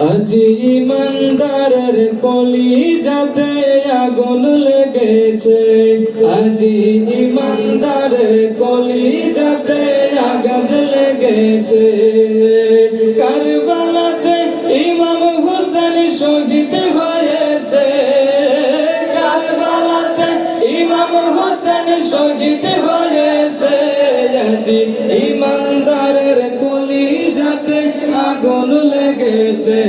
আজি ইমানদারের কলিজাতে আগুন লেগেছে, আজি ইমানদারের কলিজাতে আগুন লেগেছে। কারবালাতে ইমাম হোসেন শহীদ হয়েছে, কারবালাতে ইমাম হোসেন শহীদ হয়েছে। আজি ইমানদারের কলিজাতে আগুন লেগেছে,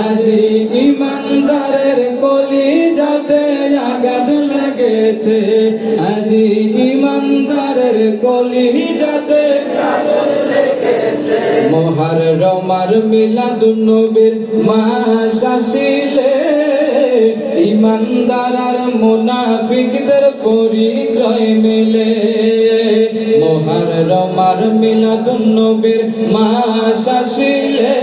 আজি ইমানদারের কলিজাতে আগুন লেগেছে, আজি ইমানদারের কলিজাতে আগুন লেগেছে। মুহররম আর মিলাদুন নবীর মাস আসিলে ইমানদার আর মুনাফিকদের পরিচয় মিলে। মুহররম আর মিলাদুন নবীর মাস আসিলে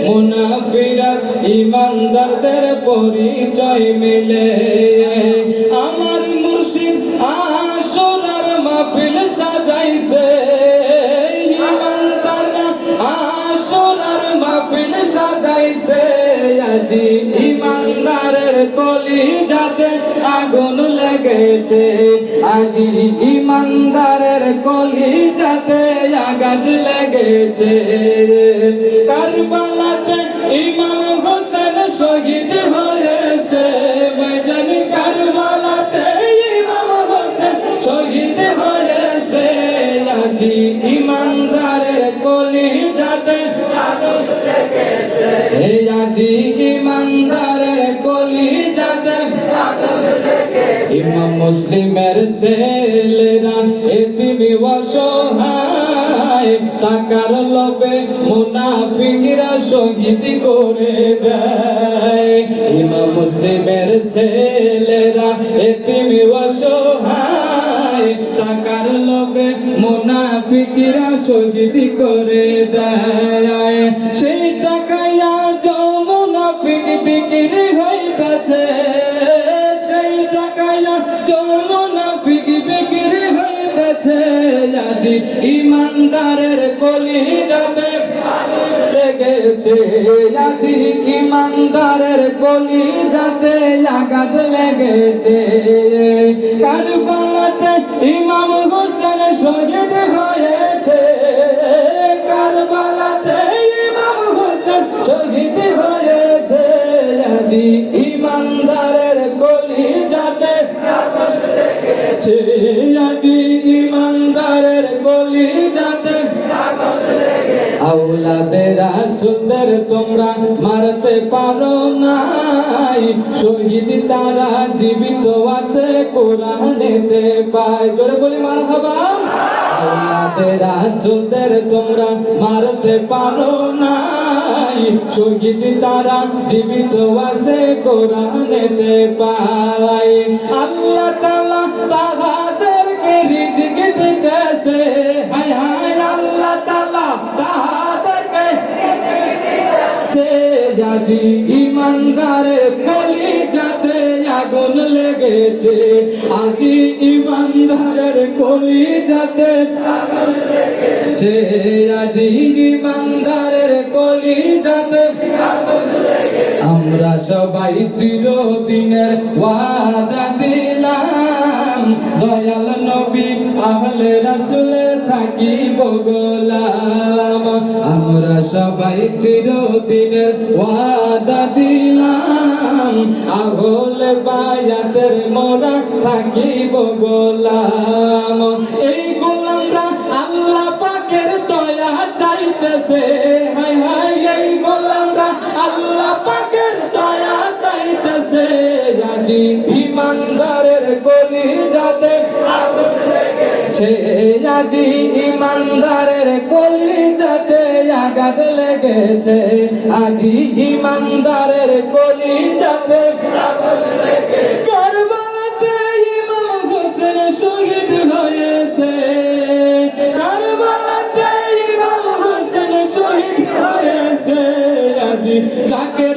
মুনাফিক আর ইমানদারদের পরিচয় মিলে। আমার মুর্শিদ আশুরার মাহফিল সাজাইছে, ইমানদাররা আশুরার মাহফিল সাজাইছে। আজি ইমানদারের কলিজাতে আগুন লেগেছে, আজি ইমানদারের কলিজাতে আগুন লেগেছে। কারবালাতে ইমাম হোসেন শহীদ হয়েছে, ভাইজান কারবালাতে ইমাম হোসেন শহীদ হয়েছে। আজি ইমানদারের কলিজাতে আগুন লেগেছে, আজি ইমানদারের কলিজাতে আগুন লেগেছে। ইমাম মুসলিমের ছেলেরা এতিম অসহায়, টাকার লোভে মুনাফিকরা শহীদ করে দেয়। ইমাম মুসলিমের ছেলেরা এতিম অসহায়, টাকার লোভে মুনাফিকরা শহীদ করে দেয়। সেই টাকায় আজ মুনাফিক বিক্রি হইতাছে, সেই টাকায় আজ মুনাফিক বিক্রি হইতাছে। আজি ইমানদারের কলিজাতে আগুন লেগেছে, আজি ইমানদারের কলিজাতে আঘাত লেগেছে। কারবালাতে ইমাম হোসেন শহীদ হয়েছে, কারবালাতে ইমাম হোসেন শহীদ হয়েছে। আজি ইমানদারের কলিজাতে আগুন লেগেছে, আজি ইমানদারের কলিজাতে আগুন লেগেছে। আওলাদে রাসূলদের তোমরা মারতে পারো নাই, শহীদ তারা জীবিত আছে কোরআনেতে পায়। জোরে বলি মারহাবা। আওলাদে রাসূলদের তোমরা মারতে পারো নাই, শহীদ তারা জীবিত আছে কোরআনেতে পায়। আল্লাহ তাআলা তাহাদেরকে রিজিক দিতেছে, হায় হায় আল্লাহ তাআলা তাহাদেরকে রিজিক দিতেছে। আজি ইমানদারের কলিজাতে আগুন লেগেছে, আজি ইমানদারের কলিজাতে আগুন লেগেছে, আজি ইমানদারের কলিজাতে আগুন লেগেছে। আমরা সবাই চিরদিনের ওয়াদা দিলাম, দয়াল নবী আহলে রাসূলে থাকিব গোলাম। আমরা সবাই চিরদিনের ওয়াদা দিলাম, আহলে বায়াতের মোরা থাকিব গোলাম। এই গোলামরা আল্লাহ পাকের দয়া চাইতেছে, হায় হায় এই গোলামরা আল্লাহ পাকের দয়া চাইতেছে। আজি ইমানদারের কলিজাতে আগুন লেগেছে, আজি ইমানদারের কলিজাতে আঘাত লেগেছে, আজি ইমানদারের কলিজাতে আগুন লেগেছে। কারবালাতে ইমাম হোসেন শহীদ হয়েছে, কারবালাতে ইমাম হোসেন শহীদ হয়েছে। আজি যাকে